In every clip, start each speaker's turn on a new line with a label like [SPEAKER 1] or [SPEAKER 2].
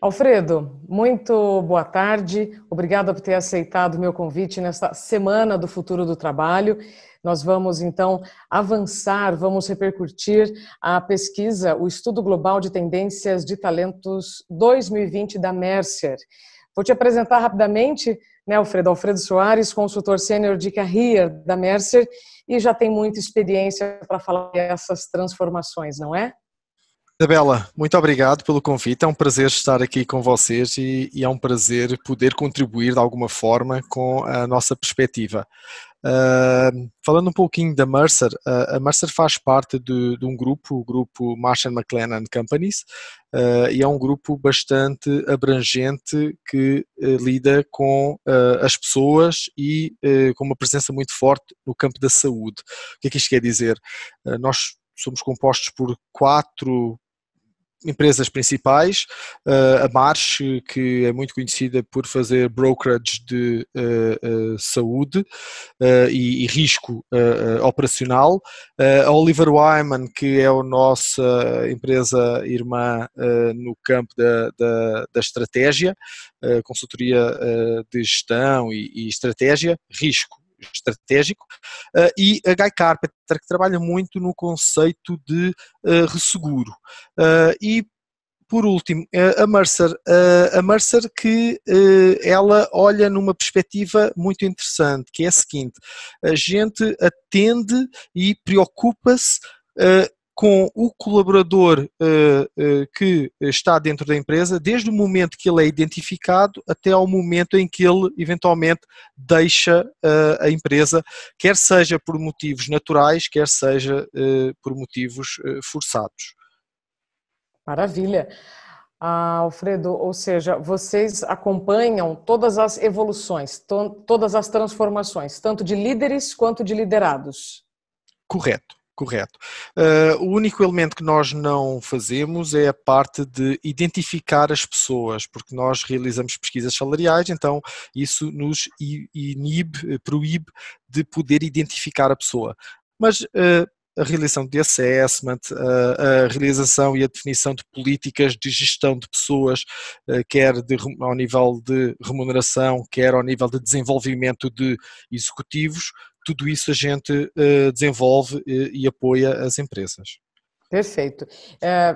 [SPEAKER 1] Alfredo, muito boa tarde. Obrigada por ter aceitado o meu convite nesta Semana do Futuro do Trabalho. Nós vamos, então, avançar, vamos repercutir a pesquisa, o Estudo Global de Tendências de Talentos 2020 da Mercer. Vou te apresentar rapidamente, né, Alfredo? Alfredo Soares, consultor sênior de Career da Mercer, e já tem muita experiência para falar dessas transformações, não é?
[SPEAKER 2] Isabela, muito obrigado pelo convite, é um prazer estar aqui com vocês e é um prazer poder contribuir de alguma forma com a nossa perspectiva. Falando um pouquinho da Mercer, a Mercer faz parte de um grupo, o grupo Marsh & McLennan Companies, e é um grupo bastante abrangente que lida com as pessoas e com uma presença muito forte no campo da saúde. O que é que isto quer dizer? Nós somos compostos por 4 empresas principais, a Marsh, que é muito conhecida por fazer brokerage de saúde e risco operacional, a Oliver Wyman, que é a nossa empresa irmã no campo da estratégia, consultoria de gestão e estratégia, risco estratégico, e a Guy Carpenter, que trabalha muito no conceito de resseguro. E por último, a Mercer que ela olha numa perspectiva muito interessante, que é a seguinte: a gente atende e preocupa-se com o colaborador que está dentro da empresa, desde o momento que ele é identificado até ao momento em que ele eventualmente deixa a empresa, quer seja por motivos naturais, quer seja por motivos forçados.
[SPEAKER 1] Maravilha. Alfredo, ou seja, vocês acompanham todas as evoluções, todas as transformações, tanto de líderes quanto de liderados.
[SPEAKER 2] Correto. Correto. O único elemento que nós não fazemos é a parte de identificar as pessoas, porque nós realizamos pesquisas salariais, então isso nos inibe, proíbe de poder identificar a pessoa. Mas a realização de assessment, a realização e a definição de políticas de gestão de pessoas, quer ao nível de remuneração, quer ao nível de desenvolvimento de executivos, tudo isso a gente desenvolve e apoia as empresas.
[SPEAKER 1] Perfeito.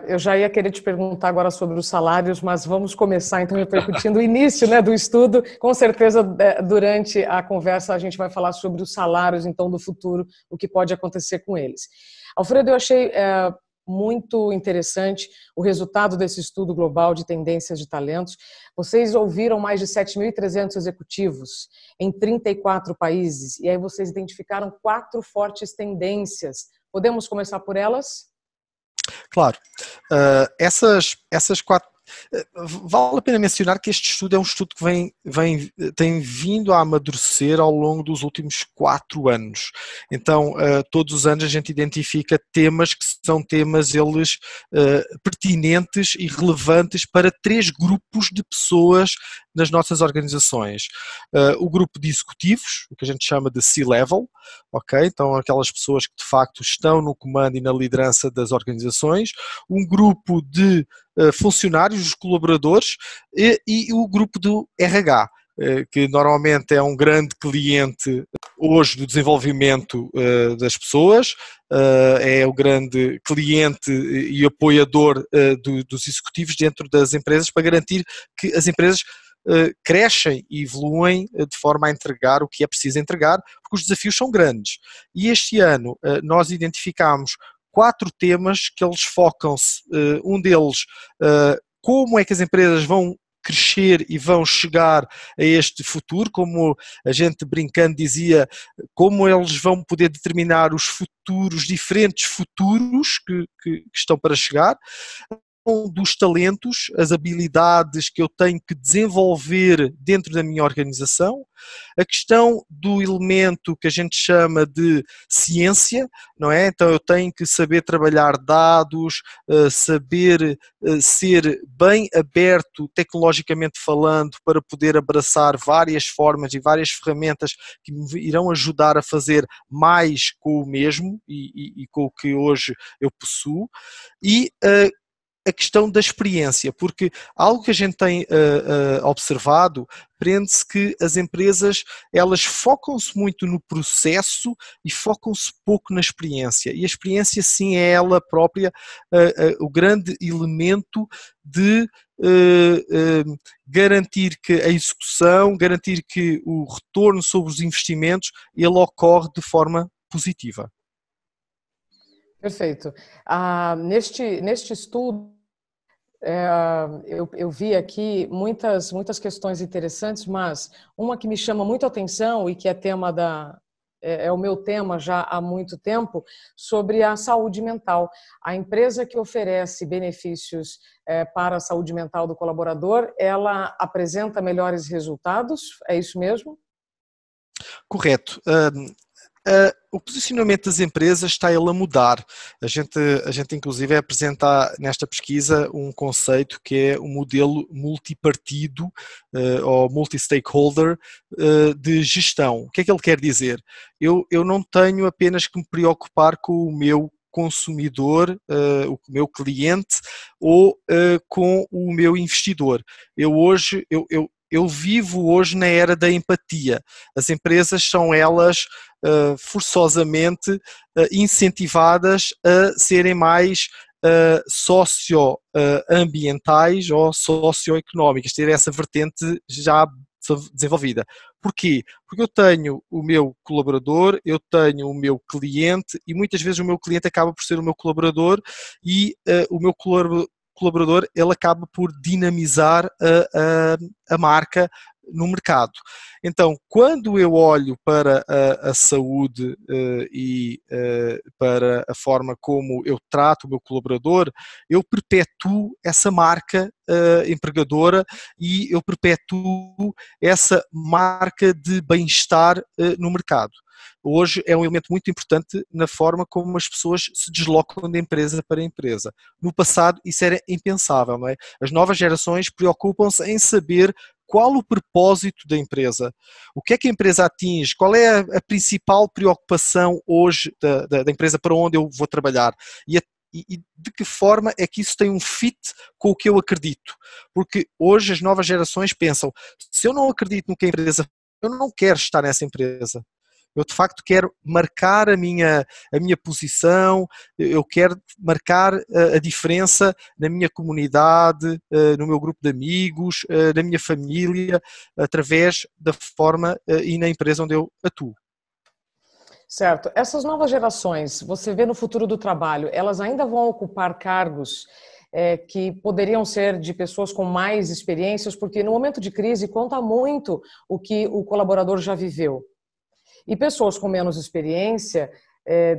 [SPEAKER 1] Eu já ia querer te perguntar agora sobre os salários, mas vamos começar então repercutindo o início, né, do estudo. Com certeza, durante a conversa, a gente vai falar sobre os salários então do futuro, o que pode acontecer com eles. Alfredo, eu achei muito interessante o resultado desse estudo global de tendências de talentos. Vocês ouviram mais de 7.300 executivos em 34 países, e aí vocês identificaram 4 fortes tendências. Podemos começar por elas?
[SPEAKER 2] Claro, essas 4. Vale a pena mencionar que este estudo é um estudo que tem vindo a amadurecer ao longo dos últimos 4 anos. Então, todos os anos a gente identifica temas que são temas, eles, pertinentes e relevantes para 3 grupos de pessoas nas nossas organizações. O grupo de executivos, o que a gente chama de C-Level, ok? Então, aquelas pessoas que de facto estão no comando e na liderança das organizações. Um grupo de funcionários, os colaboradores e o grupo do RH, que normalmente é um grande cliente hoje do desenvolvimento das pessoas, é o grande cliente e apoiador dos executivos dentro das empresas para garantir que as empresas crescem e evoluem de forma a entregar o que é preciso entregar, porque os desafios são grandes. E este ano nós identificámos 4 temas que eles focam-se, um deles, como é que as empresas vão crescer e vão chegar a este futuro, como a gente brincando dizia, como eles vão poder determinar os futuros, diferentes futuros que estão para chegar, dos talentos, as habilidades que eu tenho que desenvolver dentro da minha organização, a questão do elemento que a gente chama de ciência, não é? Então eu tenho que saber trabalhar dados, saber ser bem aberto tecnologicamente falando para poder abraçar várias formas e várias ferramentas que me irão ajudar a fazer mais com o mesmo e com o que hoje eu possuo, e a questão da experiência, porque algo que a gente tem observado, prende-se que as empresas, elas focam-se muito no processo e focam-se pouco na experiência, e a experiência sim é ela própria o grande elemento de garantir que a execução, garantir que o retorno sobre os investimentos, ele ocorre de forma positiva.
[SPEAKER 1] Perfeito. Neste estudo, eu vi aqui muitas questões interessantes, mas uma que me chama muito a atenção e que é o meu tema já há muito tempo, sobre a saúde mental. A empresa que oferece benefícios para a saúde mental do colaborador, ela apresenta melhores resultados? É isso mesmo?
[SPEAKER 2] Correto. O posicionamento das empresas está ele a mudar. A gente inclusive apresenta nesta pesquisa um conceito que é o modelo multipartido ou multi-stakeholder de gestão. O que é que ele quer dizer? Eu não tenho apenas que me preocupar com o meu consumidor, o meu cliente ou com o meu investidor. Eu vivo hoje na era da empatia. As empresas são elas forçosamente incentivadas a serem mais socioambientais ou socioeconómicas, ter essa vertente já desenvolvida. Porquê? Porque eu tenho o meu colaborador, eu tenho o meu cliente e muitas vezes o meu cliente acaba por ser o meu colaborador e o meu colaborador ele acaba por dinamizar a marca no mercado. Então, quando eu olho para a saúde e para a forma como eu trato o meu colaborador, eu perpetuo essa marca empregadora e eu perpetuo essa marca de bem-estar no mercado. Hoje é um elemento muito importante na forma como as pessoas se deslocam de empresa para empresa. No passado isso era impensável, não é? As novas gerações preocupam-se em saber qual o propósito da empresa, o que é que a empresa atinge, qual é a principal preocupação hoje da empresa para onde eu vou trabalhar e de que forma é que isso tem um fit com o que eu acredito. Porque hoje as novas gerações pensam, se eu não acredito no que a empresa faz, eu não quero estar nessa empresa. Eu de facto quero marcar a minha posição, eu quero marcar a diferença na minha comunidade, no meu grupo de amigos, na minha família, através da forma e na empresa onde eu atuo.
[SPEAKER 1] Certo. Essas novas gerações, você vê no futuro do trabalho, elas ainda vão ocupar cargos que poderiam ser de pessoas com mais experiências, porque no momento de crise conta muito o que o colaborador já viveu. E pessoas com menos experiência,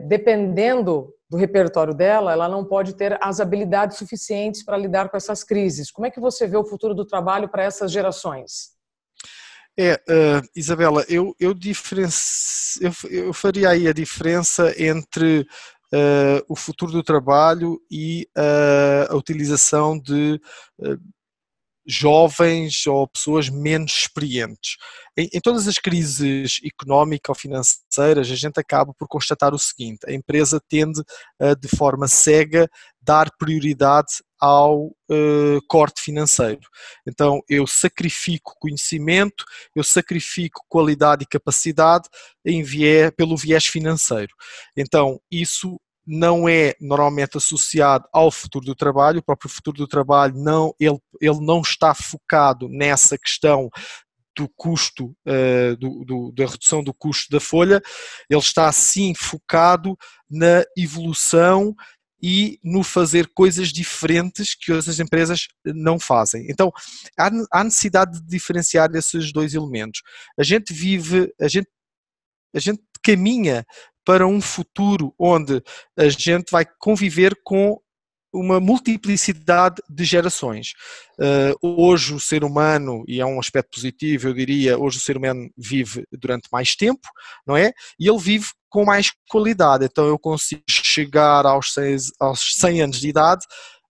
[SPEAKER 1] dependendo do repertório dela, ela não pode ter as habilidades suficientes para lidar com essas crises. Como é que você vê o futuro do trabalho para essas gerações?
[SPEAKER 2] Isabela, eu faria aí a diferença entre o futuro do trabalho e a utilização de jovens ou pessoas menos experientes. Em todas as crises económicas ou financeiras, a gente acaba por constatar o seguinte: a empresa tende a, de forma cega, dar prioridade ao corte financeiro. Então, eu sacrifico conhecimento, eu sacrifico qualidade e capacidade pelo viés financeiro. Então, isso não é normalmente associado ao futuro do trabalho. O próprio futuro do trabalho ele não está focado nessa questão do custo, da redução do custo da folha. Ele está sim focado na evolução e no fazer coisas diferentes que outras empresas não fazem. Então, há necessidade de diferenciar esses dois elementos. A gente caminha para um futuro onde a gente vai conviver com uma multiplicidade de gerações. Hoje o ser humano, e é um aspecto positivo, eu diria, hoje o ser humano vive durante mais tempo, não é? E ele vive com mais qualidade. Então eu consigo chegar aos 100 anos de idade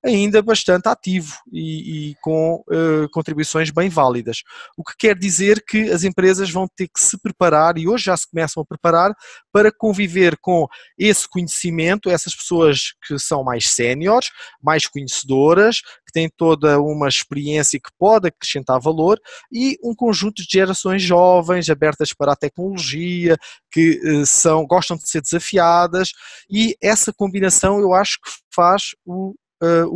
[SPEAKER 2] ainda bastante ativo e com contribuições bem válidas. O que quer dizer que as empresas vão ter que se preparar, e hoje já se começam a preparar, para conviver com esse conhecimento, essas pessoas que são mais séniores, mais conhecedoras, que têm toda uma experiência que pode acrescentar valor, e um conjunto de gerações jovens, abertas para a tecnologia, que gostam de ser desafiadas, e essa combinação eu acho que faz o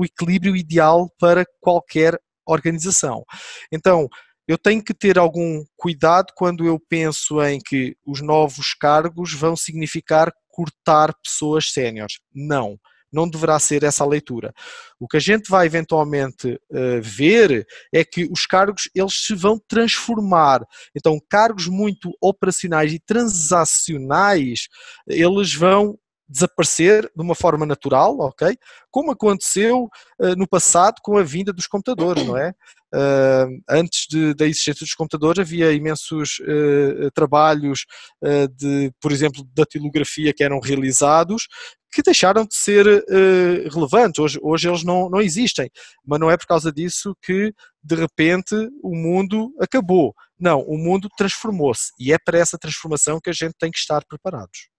[SPEAKER 2] equilíbrio ideal para qualquer organização. Então, eu tenho que ter algum cuidado quando eu penso em que os novos cargos vão significar cortar pessoas séniores. Não deverá ser essa a leitura. O que a gente vai eventualmente ver é que os cargos eles se vão transformar. Então, cargos muito operacionais e transacionais, eles vão desaparecer de uma forma natural, ok? Como aconteceu no passado com a vinda dos computadores, não é? Antes da existência dos computadores havia imensos trabalhos por exemplo, de datilografia que eram realizados que deixaram de ser relevantes. Hoje eles não existem, mas não é por causa disso que de repente o mundo acabou. Não, o mundo transformou-se e é para essa transformação que a gente tem que estar preparados.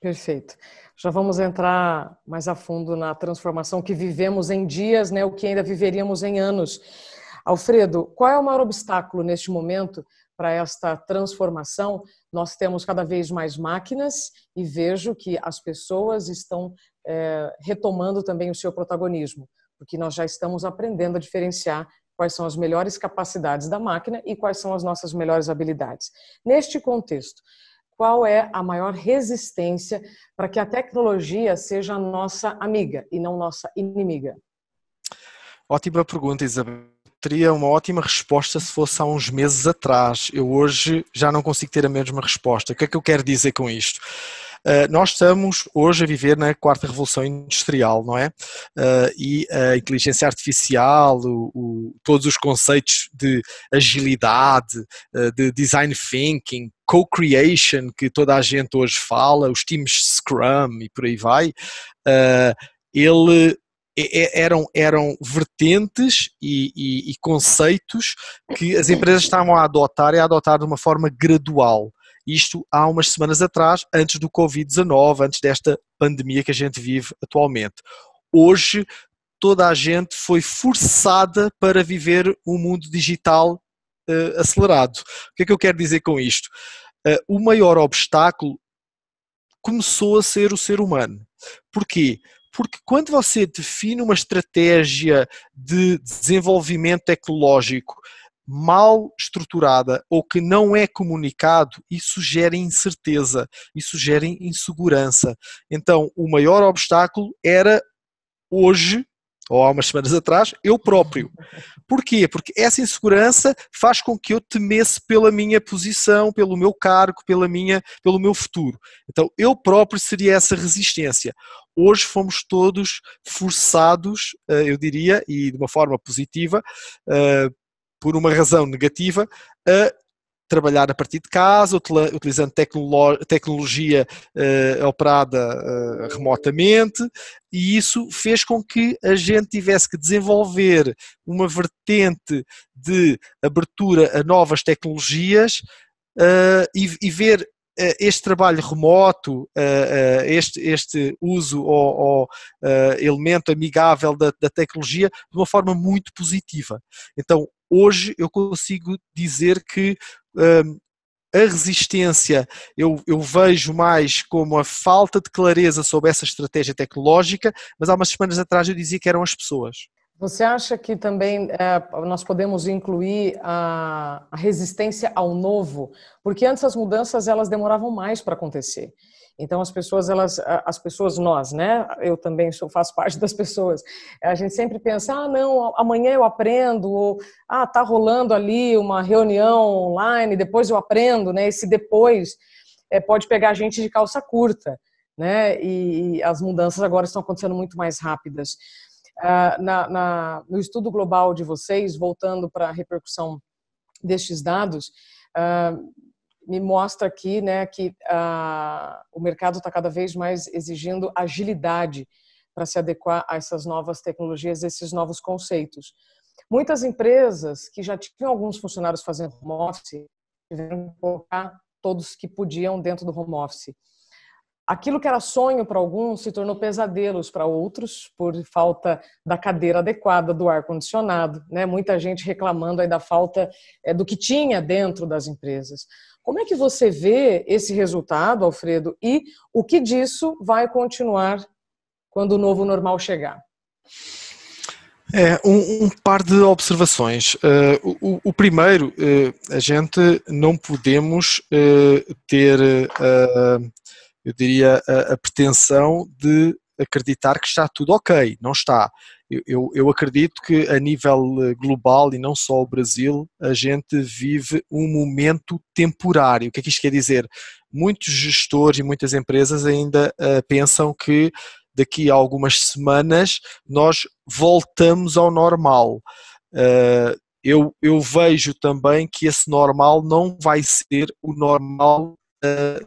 [SPEAKER 1] Perfeito. Já vamos entrar mais a fundo na transformação que vivemos em dias, né, o que ainda viveríamos em anos. Alfredo, qual é o maior obstáculo neste momento para esta transformação? Nós temos cada vez mais máquinas e vejo que as pessoas estão retomando também o seu protagonismo, porque nós já estamos aprendendo a diferenciar quais são as melhores capacidades da máquina e quais são as nossas melhores habilidades. Neste contexto, qual é a maior resistência para que a tecnologia seja nossa amiga e não nossa inimiga?
[SPEAKER 2] Ótima pergunta, Isabel. Teria uma ótima resposta se fosse há uns meses atrás. Eu hoje já não consigo ter a mesma resposta. O que é que eu quero dizer com isto? Nós estamos hoje a viver na quarta revolução industrial, não é? E a inteligência artificial, todos os conceitos de agilidade, de design thinking, co-creation, que toda a gente hoje fala, os times Scrum e por aí vai, eram vertentes e conceitos que as empresas estavam a adotar de uma forma gradual. Isto há umas semanas atrás, antes do Covid-19, antes desta pandemia que a gente vive atualmente. Hoje, toda a gente foi forçada para viver um mundo digital acelerado. O que é que eu quero dizer com isto? O maior obstáculo começou a ser o ser humano. Porquê? Porque quando você define uma estratégia de desenvolvimento tecnológico mal estruturada ou que não é comunicado, isso gera incerteza, isso gera insegurança. Então, o maior obstáculo era hoje, ou há umas semanas atrás, eu próprio. Porquê? Porque essa insegurança faz com que eu temesse pela minha posição, pelo meu cargo, pelo meu futuro. Então, eu próprio seria essa resistência. Hoje fomos todos forçados, eu diria, e de uma forma positiva, por uma razão negativa, a trabalhar a partir de casa, utilizando tecnologia operada remotamente, e isso fez com que a gente tivesse que desenvolver uma vertente de abertura a novas tecnologias e ver este trabalho remoto, este uso ou elemento amigável da tecnologia de uma forma muito positiva. Então, hoje eu consigo dizer que a resistência eu vejo mais como a falta de clareza sobre essa estratégia tecnológica, mas há umas semanas atrás eu dizia que eram as pessoas.
[SPEAKER 1] Você acha que também nós podemos incluir a resistência ao novo? Porque antes as mudanças elas demoravam mais para acontecer. Então as pessoas nós, né? Eu também faço parte das pessoas. A gente sempre pensa, não, amanhã eu aprendo, ou tá rolando ali uma reunião online, depois eu aprendo, né? Esse depois pode pegar a gente de calça curta, né? E as mudanças agora estão acontecendo muito mais rápidas. No estudo global de vocês, voltando para a repercussão destes dados, me mostra aqui, né, que o mercado está cada vez mais exigindo agilidade para se adequar a essas novas tecnologias, esses novos conceitos. Muitas empresas que já tinham alguns funcionários fazendo home office tiveram que colocar todos que podiam dentro do home office. Aquilo que era sonho para alguns se tornou pesadelos para outros por falta da cadeira adequada, do ar-condicionado, né? Muita gente reclamando aí da falta do que tinha dentro das empresas. Como é que você vê esse resultado, Alfredo, e o que disso vai continuar quando o novo normal chegar?
[SPEAKER 2] Um par de observações. O primeiro, a gente não podemos ter, eu diria, a pretensão de acreditar que está tudo ok. Não está. Eu acredito que a nível global e não só o Brasil, a gente vive um momento temporário. O que é que isto quer dizer? Muitos gestores e muitas empresas ainda pensam que daqui a algumas semanas nós voltamos ao normal. Eu vejo também que esse normal não vai ser o normal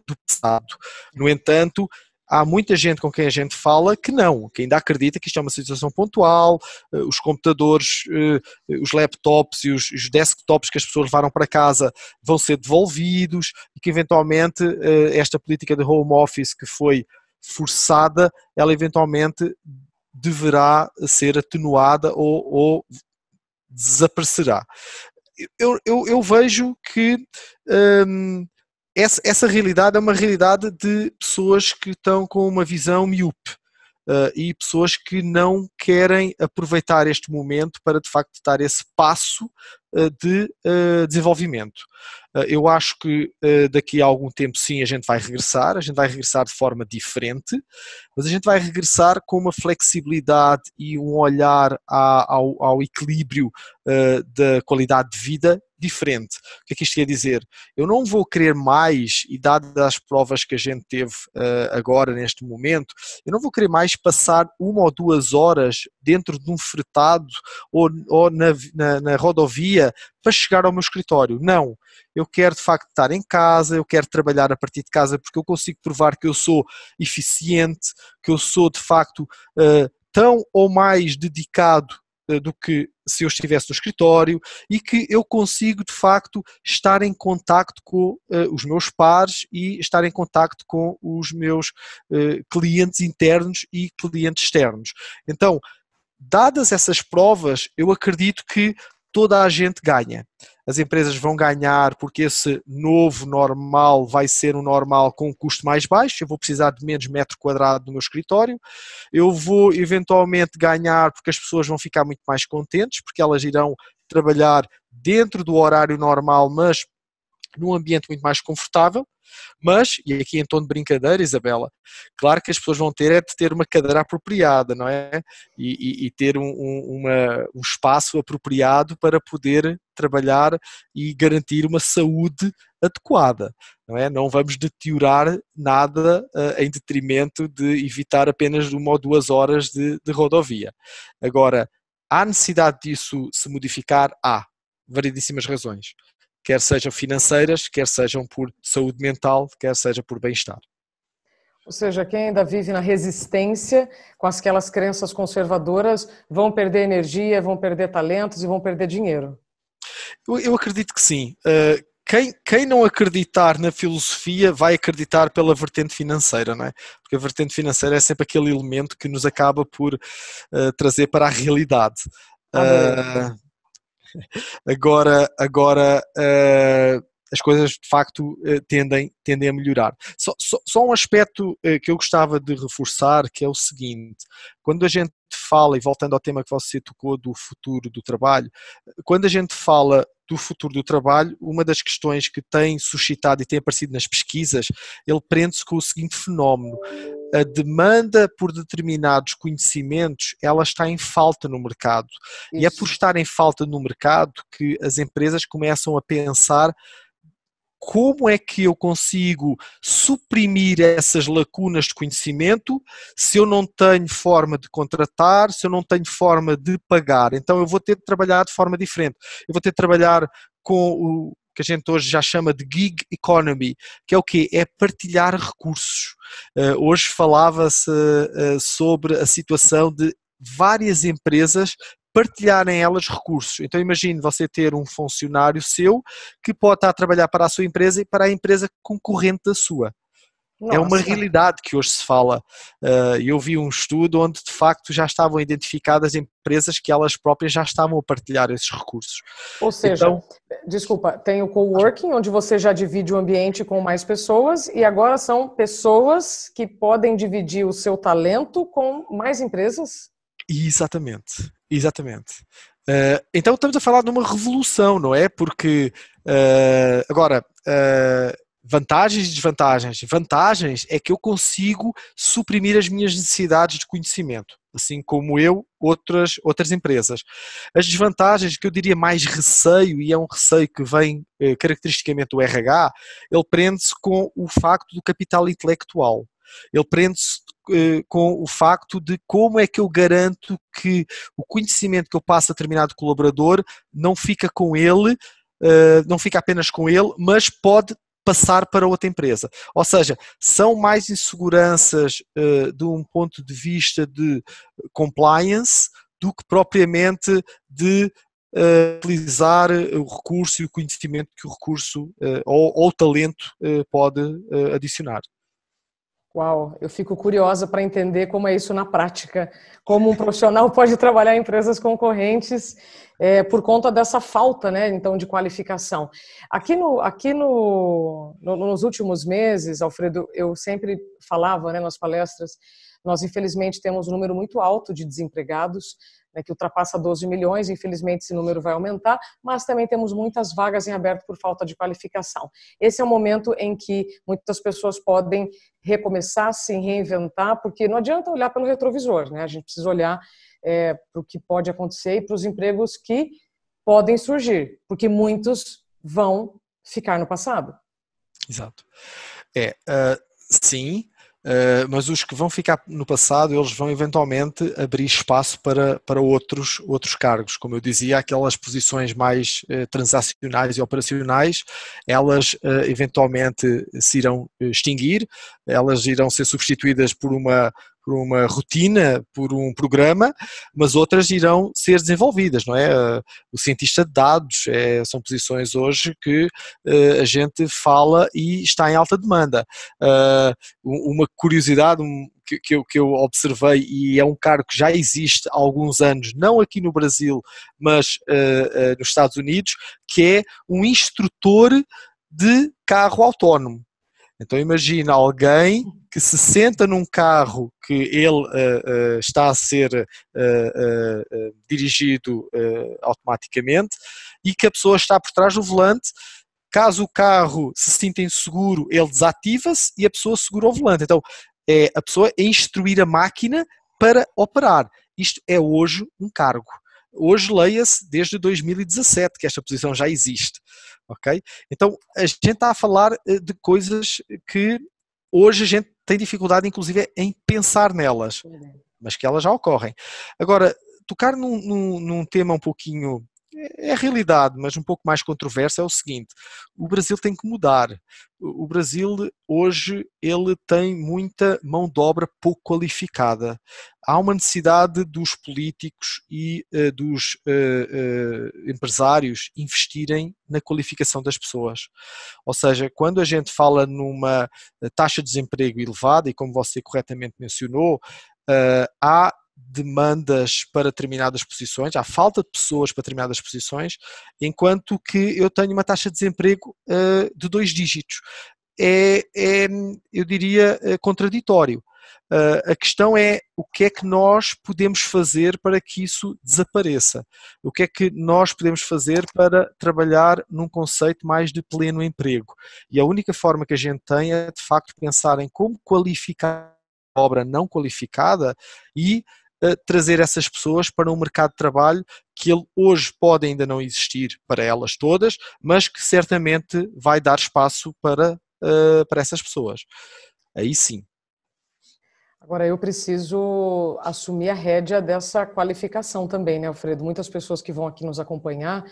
[SPEAKER 2] do passado. No entanto, há muita gente com quem a gente fala que não, que ainda acredita que isto é uma situação pontual, os computadores, os laptops e os desktops que as pessoas levaram para casa vão ser devolvidos e que eventualmente esta política de home office que foi forçada, ela eventualmente deverá ser atenuada ou desaparecerá. Eu vejo que essa realidade é uma realidade de pessoas que estão com uma visão míope e pessoas que não querem aproveitar este momento para de facto dar esse passo de desenvolvimento. Eu acho que daqui a algum tempo sim a gente vai regressar de forma diferente, mas a gente vai regressar com uma flexibilidade e um olhar ao equilíbrio da qualidade de vida diferente. O que é que isto quer dizer? Eu não vou querer mais, e dadas as provas que a gente teve agora neste momento, eu não vou querer mais passar 1 ou 2 horas dentro de um fretado ou na rodovia para chegar ao meu escritório. Não. Eu quero de facto estar em casa, eu quero trabalhar a partir de casa porque eu consigo provar que eu sou eficiente, que eu sou de facto tão ou mais dedicado do que se eu estivesse no escritório e que eu consigo de facto estar em contacto com os meus pares e estar em contacto com os meus clientes internos e clientes externos. Então, dadas essas provas, eu acredito que toda a gente ganha. As empresas vão ganhar porque esse novo normal vai ser um normal com um custo mais baixo, eu vou precisar de menos metro quadrado no meu escritório, eu vou eventualmente ganhar porque as pessoas vão ficar muito mais contentes, porque elas irão trabalhar dentro do horário normal, mas num ambiente muito mais confortável. Mas, e aqui em tom de brincadeira, Isabela, claro que as pessoas vão ter é de ter uma cadeira apropriada, não é? E ter um espaço apropriado para poder trabalhar e garantir uma saúde adequada, não é? Não vamos deteriorar nada em detrimento de evitar apenas 1 ou 2 horas de rodovia. Agora, há necessidade disso se modificar? Há variedíssimas razões. Quer sejam financeiras, quer sejam por saúde mental, quer seja por bem-estar.
[SPEAKER 1] Ou seja, quem ainda vive na resistência com aquelas crenças conservadoras vão perder energia, vão perder talentos e vão perder dinheiro.
[SPEAKER 2] Eu acredito que sim. Quem não acreditar na filosofia vai acreditar pela vertente financeira, não é? Porque a vertente financeira é sempre aquele elemento que nos acaba por trazer para a realidade. Agora as coisas de facto tendem a melhorar. Só um aspecto que eu gostava de reforçar, que é o seguinte: quando a gente fala, e voltando ao tema que você tocou do futuro do trabalho, quando a gente fala do futuro do trabalho, uma das questões que tem suscitado e tem aparecido nas pesquisas, ele prende-se com o seguinte fenómeno: a demanda por determinados conhecimentos, ela está em falta no mercado. Isso. E é por estar em falta no mercado que as empresas começam a pensar como é que eu consigo suprimir essas lacunas de conhecimento se eu não tenho forma de contratar, se eu não tenho forma de pagar. Então eu vou ter de trabalhar de forma diferente. Eu vou ter de trabalhar com o que a gente hoje já chama de gig economy, que é o quê? É partilhar recursos. Hoje falava-se sobre a situação de várias empresas partilharem elas recursos. Então imagine você ter um funcionário seu que pode estar a trabalhar para a sua empresa e para a empresa concorrente da sua. É uma
[SPEAKER 1] Nossa.
[SPEAKER 2] realidade que hoje se fala. Eu vi um estudo onde de facto já estavam identificadas empresas que elas próprias já estavam a partilhar esses recursos.
[SPEAKER 1] Ou seja,
[SPEAKER 2] Então,
[SPEAKER 1] desculpa, tem o coworking, onde você já divide o ambiente com mais pessoas, e agora são pessoas que podem dividir o seu talento com mais empresas?
[SPEAKER 2] exatamente, exatamente. Então estamos a falar de uma revolução, não é? Porque agora vantagens e desvantagens. Vantagens é que eu consigo suprimir as minhas necessidades de conhecimento, assim como outras empresas. As desvantagens, que eu diria mais receio, e é um receio que vem caracteristicamente do RH, ele prende-se com o facto do capital intelectual. Ele prende-se com o facto de como é que eu garanto que o conhecimento que eu passo a determinado colaborador não fica com ele, não fica apenas com ele, mas pode passar para outra empresa. Ou seja, são mais inseguranças de um ponto de vista de compliance do que propriamente de utilizar o recurso e o conhecimento que o recurso ou o talento pode adicionar.
[SPEAKER 1] Uau, eu fico curiosa para entender como é isso na prática, como um profissional pode trabalhar em empresas concorrentes por conta dessa falta, né, então, de qualificação. Nos últimos meses, Alfredo, eu sempre falava, né, nas palestras, nós infelizmente temos um número muito alto de desempregados, né, que ultrapassa 12 milhões, infelizmente esse número vai aumentar, mas também temos muitas vagas em aberto por falta de qualificação. Esse é o momento em que muitas pessoas podem recomeçar, se reinventar, porque não adianta olhar pelo retrovisor, né? A gente precisa olhar para o que pode acontecer e para os empregos que podem surgir, porque muitos vão ficar no passado.
[SPEAKER 2] Exato. Sim, mas os que vão ficar no passado, eles vão eventualmente abrir espaço para outros cargos. Como eu dizia, aquelas posições mais transacionais e operacionais, elas eventualmente se irão extinguir, elas irão ser substituídas por uma rotina, por um programa, mas outras irão ser desenvolvidas, não é? O cientista de dados são posições hoje que a gente fala e está em alta demanda. Uma curiosidade que eu observei, e é um cargo que já existe há alguns anos, não aqui no Brasil, mas nos Estados Unidos, que é um instrutor de carro autónomo. Então imagina alguém que se senta num carro que ele está a ser dirigido automaticamente e que a pessoa está por trás do volante. Caso o carro se sinta inseguro, ele desativa-se e a pessoa segura o volante. Então a pessoa é instruir a máquina para operar. Isto é hoje um cargo. Hoje leia-se desde 2017 que esta posição já existe. Okay? Então a gente está a falar de coisas que hoje a gente tem dificuldade inclusive em pensar nelas, mas que elas já ocorrem. Agora, tocar num tema um pouquinho, é a realidade, mas um pouco mais controverso, é o seguinte: o Brasil tem que mudar. O Brasil hoje ele tem muita mão de obra pouco qualificada. Há uma necessidade dos políticos e dos empresários investirem na qualificação das pessoas. Ou seja, quando a gente fala numa taxa de desemprego elevada, e como você corretamente mencionou, há demandas para determinadas posições, há falta de pessoas para determinadas posições, enquanto que eu tenho uma taxa de desemprego de 2 dígitos. Eu diria, contraditório. A questão é o que é que nós podemos fazer para que isso desapareça? O que é que nós podemos fazer para trabalhar num conceito mais de pleno emprego? E a única forma que a gente tem é, de facto, pensar em como qualificar a obra não qualificada e trazer essas pessoas para um mercado de trabalho que ele hoje pode ainda não existir para elas todas, mas que certamente vai dar espaço para essas pessoas. Aí sim.
[SPEAKER 1] Agora, eu preciso assumir a rédea dessa qualificação também, né, Alfredo? Muitas pessoas que vão aqui nos acompanhar,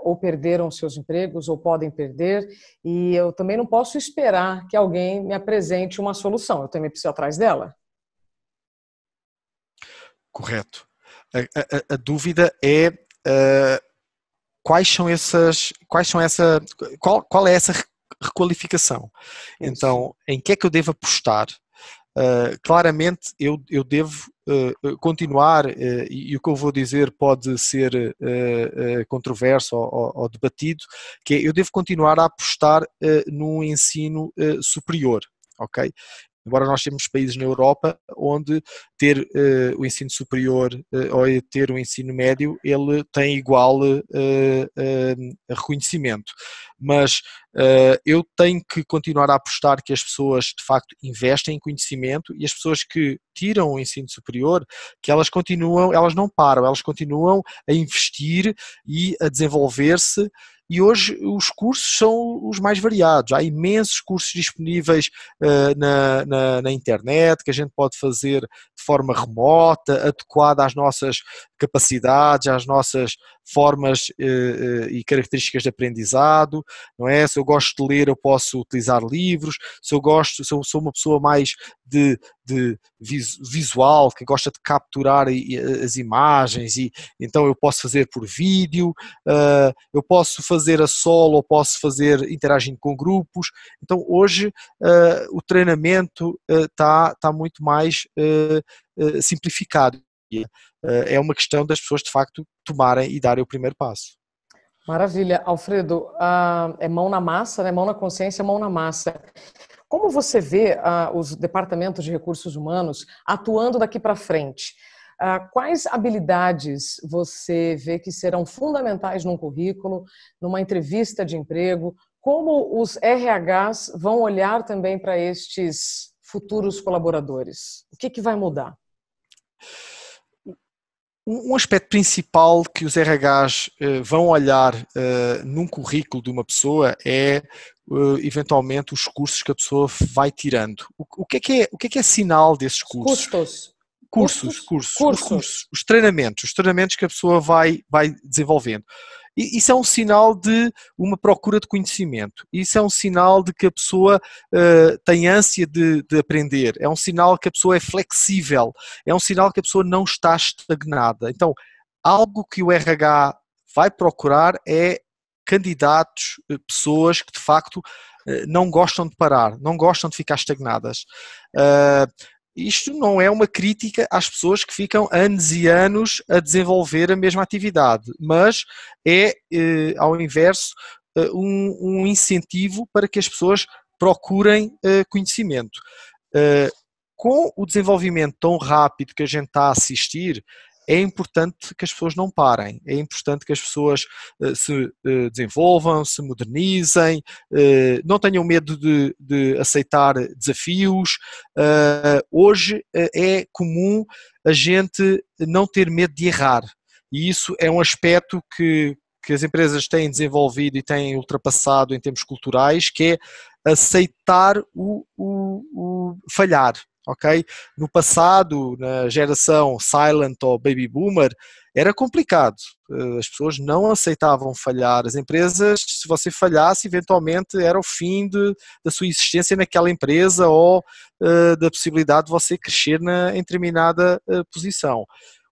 [SPEAKER 1] ou perderam seus empregos ou podem perder, e eu também não posso esperar que alguém me apresente uma solução, eu também preciso ir atrás dela.
[SPEAKER 2] Correto. A dúvida é qual é essa requalificação? Isso. Então, em que é que eu devo apostar? Claramente eu devo continuar, e o que eu vou dizer pode ser controverso ou debatido, que é, eu devo continuar a apostar no ensino superior, ok? Embora nós temos países na Europa onde ter o ensino superior ou ter o ensino médio, ele tem igual reconhecimento. Mas eu tenho que continuar a apostar que as pessoas de facto investem em conhecimento, e as pessoas que tiram o ensino superior, que elas continuam, elas não param, elas continuam a investir e a desenvolver-se. E hoje os cursos são os mais variados. Há imensos cursos disponíveis na internet, que a gente pode fazer de forma remota, adequada às nossas capacidades, às nossas formas e características de aprendizado, não é? Se eu gosto de ler, eu posso utilizar livros. Se eu sou uma pessoa mais de visual, que gosta de capturar as imagens, e então eu posso fazer por vídeo, eu posso fazer a solo, ou posso fazer interagindo com grupos. Então hoje o treinamento está muito mais simplificado. É uma questão das pessoas de facto tomarem e darem o primeiro passo.
[SPEAKER 1] Maravilha. Alfredo, é mão na massa, né? Mão na consciência, mão na massa. Como você vê os departamentos de recursos humanos atuando daqui para frente? Quais habilidades você vê que serão fundamentais num currículo, numa entrevista de emprego? Como os RHs vão olhar também para estes futuros colaboradores? O que vai mudar?
[SPEAKER 2] Um aspecto principal que os RHs vão olhar num currículo de uma pessoa é eventualmente os cursos que a pessoa vai tirando. O que é sinal desses cursos? Cursos. Os treinamentos que a pessoa vai desenvolvendo. Isso é um sinal de uma procura de conhecimento. Isso é um sinal de que a pessoa tem ânsia de aprender. É um sinal que a pessoa é flexível. É um sinal que a pessoa não está estagnada. Então, algo que o RH vai procurar é candidatos, pessoas que de facto não gostam de parar, não gostam de ficar estagnadas. Isto não é uma crítica às pessoas que ficam anos e anos a desenvolver a mesma atividade, mas é, ao inverso, um incentivo para que as pessoas procurem conhecimento. Com o desenvolvimento tão rápido que a gente está a assistir, é importante que as pessoas não parem, é importante que as pessoas se desenvolvam, se modernizem, não tenham medo de aceitar desafios. Hoje é comum a gente não ter medo de errar, e isso é um aspecto que as empresas têm desenvolvido e têm ultrapassado em termos culturais, que é aceitar o falhar. Okay? No passado, na geração Silent ou Baby Boomer, era complicado. As pessoas não aceitavam falhar. As empresas, se você falhasse, eventualmente era o fim da sua existência naquela empresa, ou da possibilidade de você crescer em determinada posição.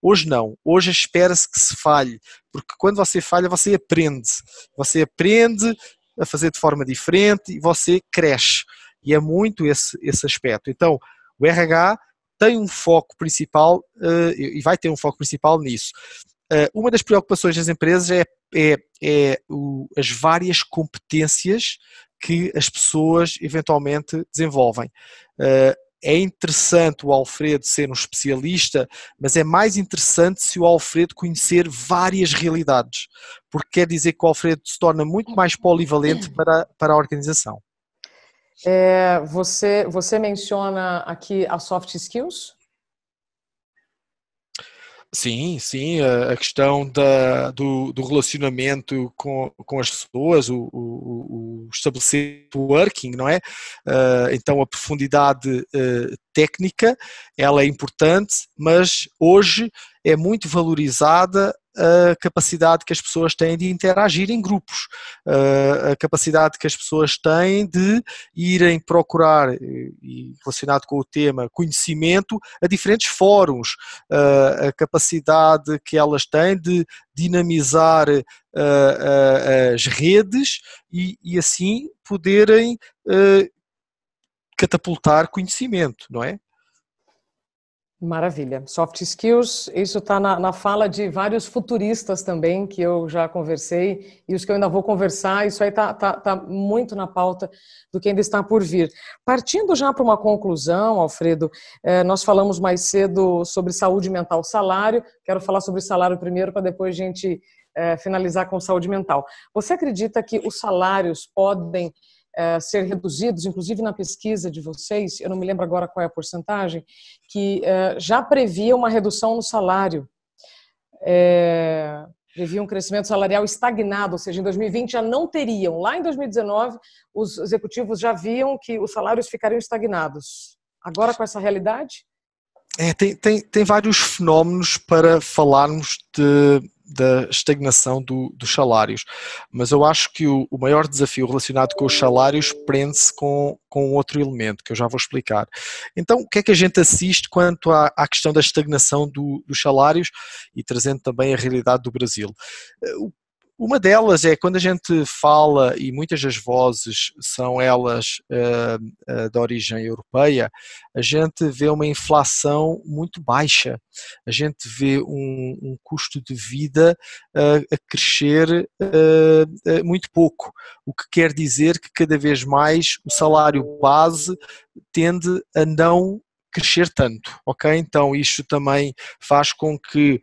[SPEAKER 2] Hoje não. Hoje espera-se que se falhe, porque quando você falha, você aprende. Você aprende a fazer de forma diferente e você cresce. E é muito esse aspecto. Então, o RH tem um foco principal e vai ter um foco principal nisso. Uma das preocupações das empresas é as várias competências que as pessoas eventualmente desenvolvem. É interessante o Alfredo ser um especialista, mas é mais interessante se o Alfredo conhecer várias realidades, porque quer dizer que o Alfredo se torna muito mais polivalente para a organização.
[SPEAKER 1] Você menciona aqui as soft skills?
[SPEAKER 2] Sim, a questão do relacionamento com as pessoas, o estabelecer working, não é? Então a profundidade técnica, ela é importante, mas hoje é muito valorizada a capacidade que as pessoas têm de interagir em grupos, a capacidade que as pessoas têm de irem procurar, e relacionado com o tema, conhecimento a diferentes fóruns, a capacidade que elas têm de dinamizar as redes e assim poderem catapultar conhecimento, não é?
[SPEAKER 1] Maravilha. Soft skills, isso está na fala de vários futuristas também, que eu já conversei, e os que eu ainda vou conversar, isso aí tá muito na pauta do que ainda está por vir. Partindo já para uma conclusão, Alfredo, nós falamos mais cedo sobre saúde mental, salário, quero falar sobre salário primeiro, para depois a gente finalizar com saúde mental. Você acredita que os salários podem ser reduzidos, inclusive na pesquisa de vocês, eu não me lembro agora qual é a porcentagem, que já previa uma redução no salário, previa um crescimento salarial estagnado, ou seja, em 2020 já não teriam. Lá em 2019, os executivos já viam que os salários ficariam estagnados. Agora, com essa realidade?
[SPEAKER 2] Tem vários fenómenos para falarmos da estagnação dos salários, mas eu acho que o maior desafio relacionado com os salários prende-se com outro elemento, que eu já vou explicar. Então, o que é que a gente assiste quanto à questão da estagnação dos salários e trazendo também a realidade do Brasil? Uma delas é quando a gente fala, e muitas das vozes são elas de origem europeia, a gente vê uma inflação muito baixa, a gente vê um custo de vida a crescer muito pouco, o que quer dizer que cada vez mais o salário base tende a não crescer tanto, ok? Então isto também faz com que,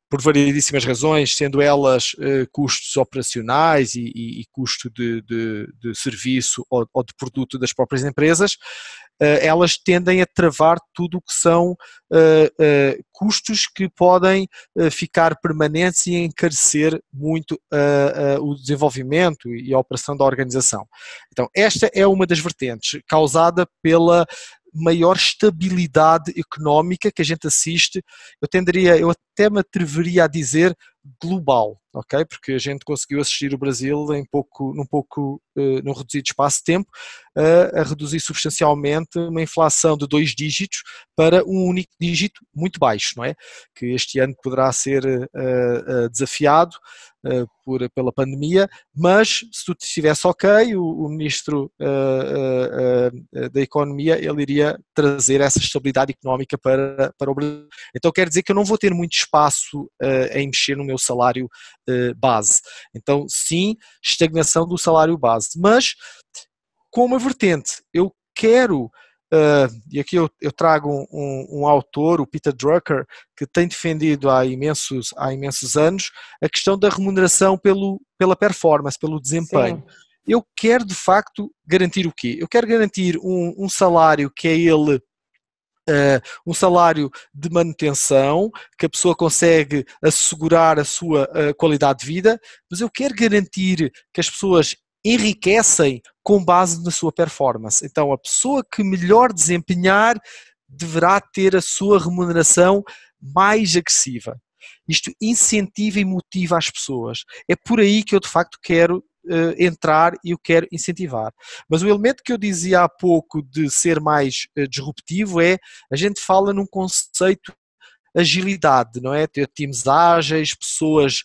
[SPEAKER 2] por variedíssimas razões, sendo elas custos operacionais e custo de serviço ou de produto das próprias empresas, elas tendem a travar tudo o que são custos que podem ficar permanentes e encarecer muito o desenvolvimento e a operação da organização. Então, esta é uma das vertentes, causada pela maior estabilidade económica que a gente assiste, eu até me atreveria a dizer global, ok? Porque a gente conseguiu assistir o Brasil num reduzido espaço de tempo a reduzir substancialmente uma inflação de 2 dígitos para um único dígito muito baixo, não é? Que este ano poderá ser desafiado pela pandemia, mas se tudo estivesse ok, o Ministro da Economia ele iria trazer essa estabilidade económica para o Brasil. Então quer dizer que eu não vou ter muito espaço em mexer no meu salário base. Então sim, estagnação do salário base, mas com uma vertente, eu quero, e aqui eu trago um autor, o Peter Drucker, que tem defendido há imensos anos a questão da remuneração pela performance, pelo desempenho. Sim. Eu quero de facto garantir o quê? Eu quero garantir um salário que é ele um salário de manutenção, que a pessoa consegue assegurar a sua qualidade de vida, mas eu quero garantir que as pessoas enriquecem com base na sua performance. Então, a pessoa que melhor desempenhar deverá ter a sua remuneração mais agressiva. Isto incentiva e motiva as pessoas. É por aí que eu, de facto, quero entrar e eu quero incentivar. Mas o elemento que eu dizia há pouco de ser mais disruptivo a gente fala num conceito agilidade, não é? Ter times ágeis, pessoas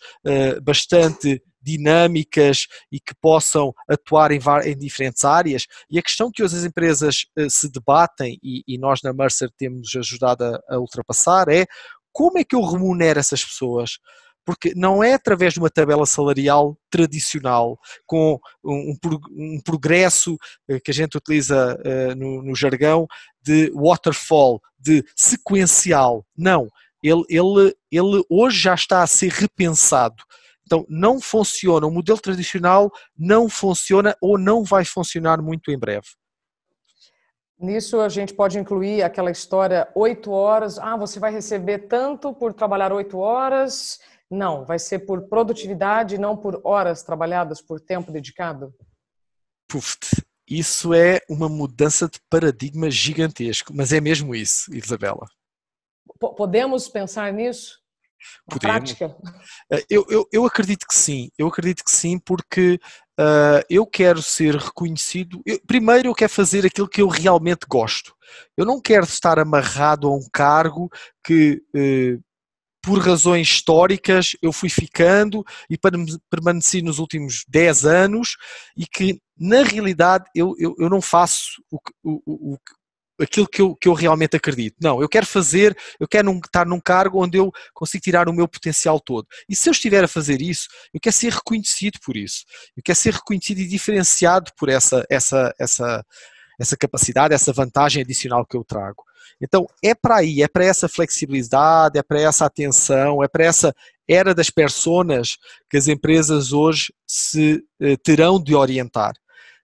[SPEAKER 2] bastante dinâmicas e que possam atuar em diferentes áreas, e a questão que hoje as empresas se debatem e nós na Mercer temos ajudado a ultrapassar é como é que eu remunero essas pessoas? Porque não é através de uma tabela salarial tradicional, com um progresso que a gente utiliza no jargão de waterfall, de sequencial. Não, ele hoje já está a ser repensado. Então não funciona, o modelo tradicional não funciona ou não vai funcionar muito em breve.
[SPEAKER 1] Nisso a gente pode incluir aquela história 8 horas, você vai receber tanto por trabalhar 8 horas... Não, vai ser por produtividade, não por horas trabalhadas, por tempo dedicado?
[SPEAKER 2] Isso é uma mudança de paradigma gigantesco, mas é mesmo isso, Isabela.
[SPEAKER 1] Podemos pensar nisso? Na
[SPEAKER 2] Podemos.
[SPEAKER 1] prática?
[SPEAKER 2] Eu acredito que sim, porque eu quero ser reconhecido. Primeiro, eu quero fazer aquilo que eu realmente gosto. Eu não quero estar amarrado a um cargo que, por razões históricas, eu fui ficando e permaneci nos últimos 10 anos e que, na realidade, eu não faço aquilo que eu realmente acredito. Não, eu quero estar num cargo onde eu consigo tirar o meu potencial todo. E se eu estiver a fazer isso, eu quero ser reconhecido por isso. Eu quero ser reconhecido e diferenciado por essa capacidade, essa vantagem adicional que eu trago. Então, é para aí, é para essa flexibilidade, é para essa atenção, é para essa era das personas que as empresas hoje se terão de orientar.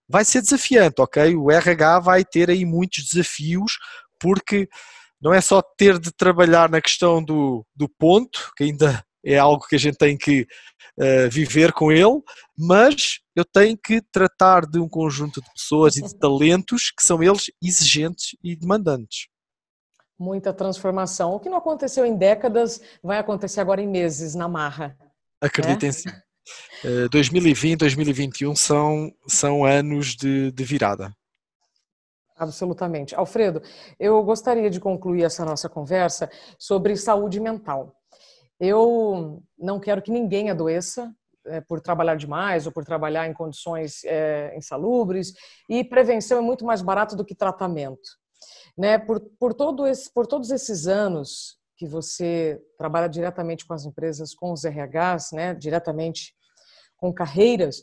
[SPEAKER 2] Vai ser desafiante, ok? O RH vai ter aí muitos desafios, porque não é só ter de trabalhar na questão do ponto, que ainda é algo que a gente tem que viver com ele, mas eu tenho que tratar de um conjunto de pessoas e de talentos que são eles exigentes e demandantes.
[SPEAKER 1] Muita transformação. O que não aconteceu em décadas vai acontecer agora em meses, na marra.
[SPEAKER 2] Acreditem sim. 2020, 2021 são anos de virada.
[SPEAKER 1] Absolutamente. Alfredo, eu gostaria de concluir essa nossa conversa sobre saúde mental. Eu não quero que ninguém adoeça por trabalhar demais ou por trabalhar em condições insalubres, e prevenção é muito mais barato do que tratamento. Né? Por todos esses anos que você trabalha diretamente com as empresas, com os RHs, né? Diretamente com carreiras,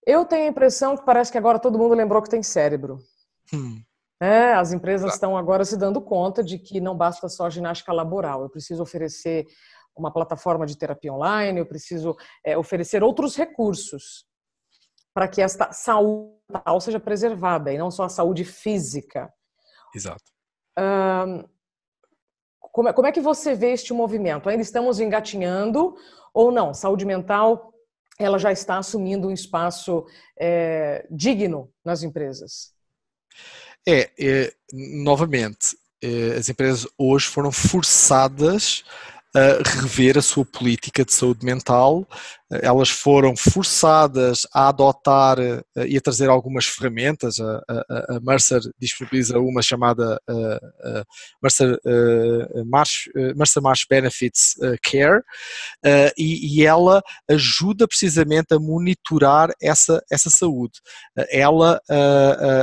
[SPEAKER 1] eu tenho a impressão que parece que agora todo mundo lembrou que tem cérebro. As empresas estão agora se dando conta de que não basta só ginástica laboral, eu preciso oferecer uma plataforma de terapia online, eu preciso oferecer outros recursos para que esta saúde mental seja preservada, e não só a saúde física.
[SPEAKER 2] Exato.
[SPEAKER 1] Como é que você vê este movimento? Ainda estamos engatinhando ou não? Saúde mental, ela já está assumindo um espaço digno nas empresas?
[SPEAKER 2] Novamente, as empresas hoje foram forçadas a rever a sua política de saúde mental, elas foram forçadas a adotar e a trazer algumas ferramentas. A Mercer disponibiliza uma chamada Mercer Marsh Benefits Care, e ela ajuda precisamente a monitorar essa saúde. Ela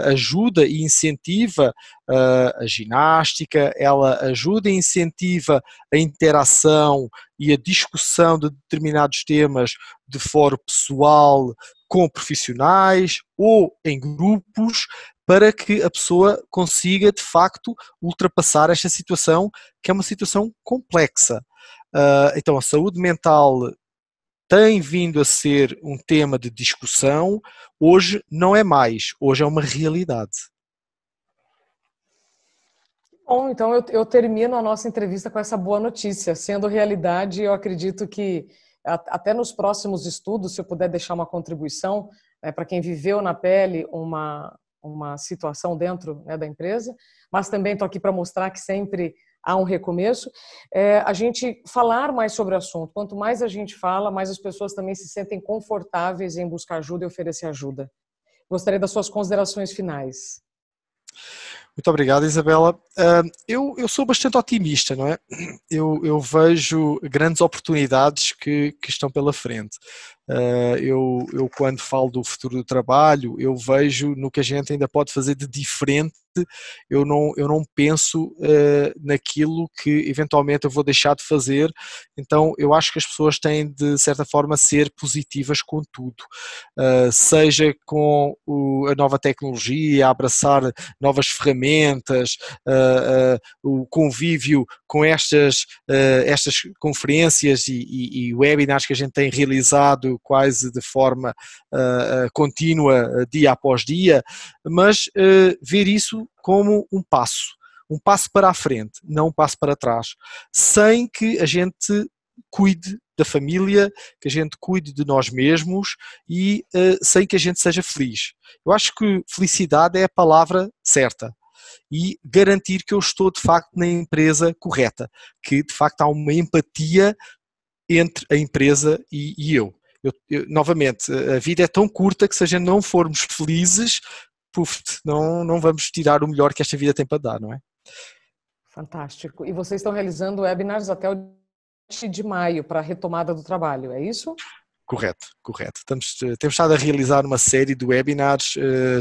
[SPEAKER 2] ajuda e incentiva a ginástica, ela ajuda e incentiva a interação e a discussão de determinados temas de fórum pessoal com profissionais ou em grupos, para que a pessoa consiga de facto ultrapassar esta situação, que é uma situação complexa. Então a saúde mental tem vindo a ser um tema de discussão, hoje não é mais, hoje é uma realidade.
[SPEAKER 1] Bom, então eu termino a nossa entrevista com essa boa notícia. Sendo realidade, eu acredito que até nos próximos estudos, se eu puder deixar uma contribuição, para quem viveu na pele uma situação dentro, né, da empresa, mas também estou aqui para mostrar que sempre há um recomeço, a gente falar mais sobre o assunto. Quanto mais a gente fala, mais as pessoas também se sentem confortáveis em buscar ajuda e oferecer ajuda. Gostaria das suas considerações finais.
[SPEAKER 2] Muito obrigado, Isabela. Eu sou bastante otimista, não é? Eu vejo grandes oportunidades que estão pela frente. Eu, quando falo do futuro do trabalho, eu vejo no que a gente ainda pode fazer de diferente. Eu não penso naquilo que eventualmente eu vou deixar de fazer. Então eu acho que as pessoas têm de certa forma ser positivas com tudo, seja com a nova tecnologia, abraçar novas ferramentas, o convívio com estas conferências e webinars que a gente tem realizado quase de forma contínua, dia após dia, mas ver isso como um passo para a frente, não um passo para trás, sem que a gente cuide da família, que a gente cuide de nós mesmos e sem que a gente seja feliz. Eu acho que felicidade é a palavra certa. e garantir que eu estou de facto na empresa correta, que de facto há uma empatia entre a empresa e eu. Novamente, a vida é tão curta que se a gente não formos felizes, não vamos tirar o melhor que esta vida tem para dar, não é?
[SPEAKER 1] Fantástico. E vocês estão realizando webinars até o dia de maio para a retomada do trabalho, é isso?
[SPEAKER 2] Correto. Temos estado a realizar uma série de webinars,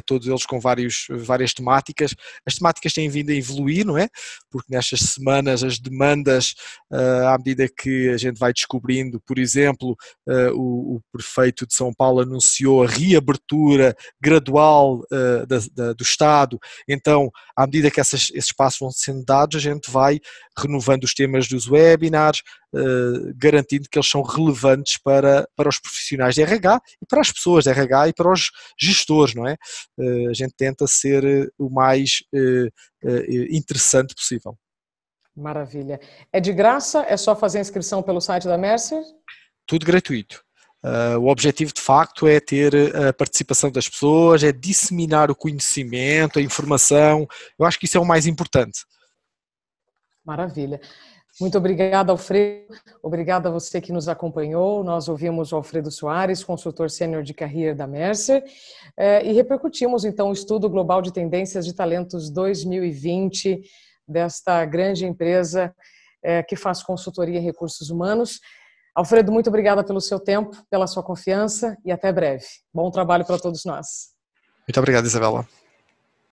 [SPEAKER 2] todos eles com várias temáticas. As temáticas têm vindo a evoluir, não é? Porque nestas semanas as demandas, à medida que a gente vai descobrindo, por exemplo, o prefeito de São Paulo anunciou a reabertura gradual do Estado, então, à medida que esses passos vão sendo dados, a gente vai renovando os temas dos webinars, garantindo que eles são relevantes para os profissionais de RH e para as pessoas de RH e para os gestores, não é? A gente tenta ser o mais interessante possível.
[SPEAKER 1] Maravilha. É de graça? É só fazer a inscrição pelo site da Mercer?
[SPEAKER 2] Tudo gratuito. O objetivo de facto é ter a participação das pessoas, é disseminar o conhecimento, a informação. Eu acho que isso é o mais importante.
[SPEAKER 1] Maravilha. Muito obrigada, Alfredo. Obrigada a você que nos acompanhou. Nós ouvimos o Alfredo Soares, consultor sênior de carreira da Mercer, e repercutimos então o Estudo Global de Tendências de Talentos 2020 desta grande empresa que faz consultoria em recursos humanos. Alfredo, muito obrigada pelo seu tempo, pela sua confiança e até breve. Bom trabalho para todos nós.
[SPEAKER 2] Muito obrigado, Isabela.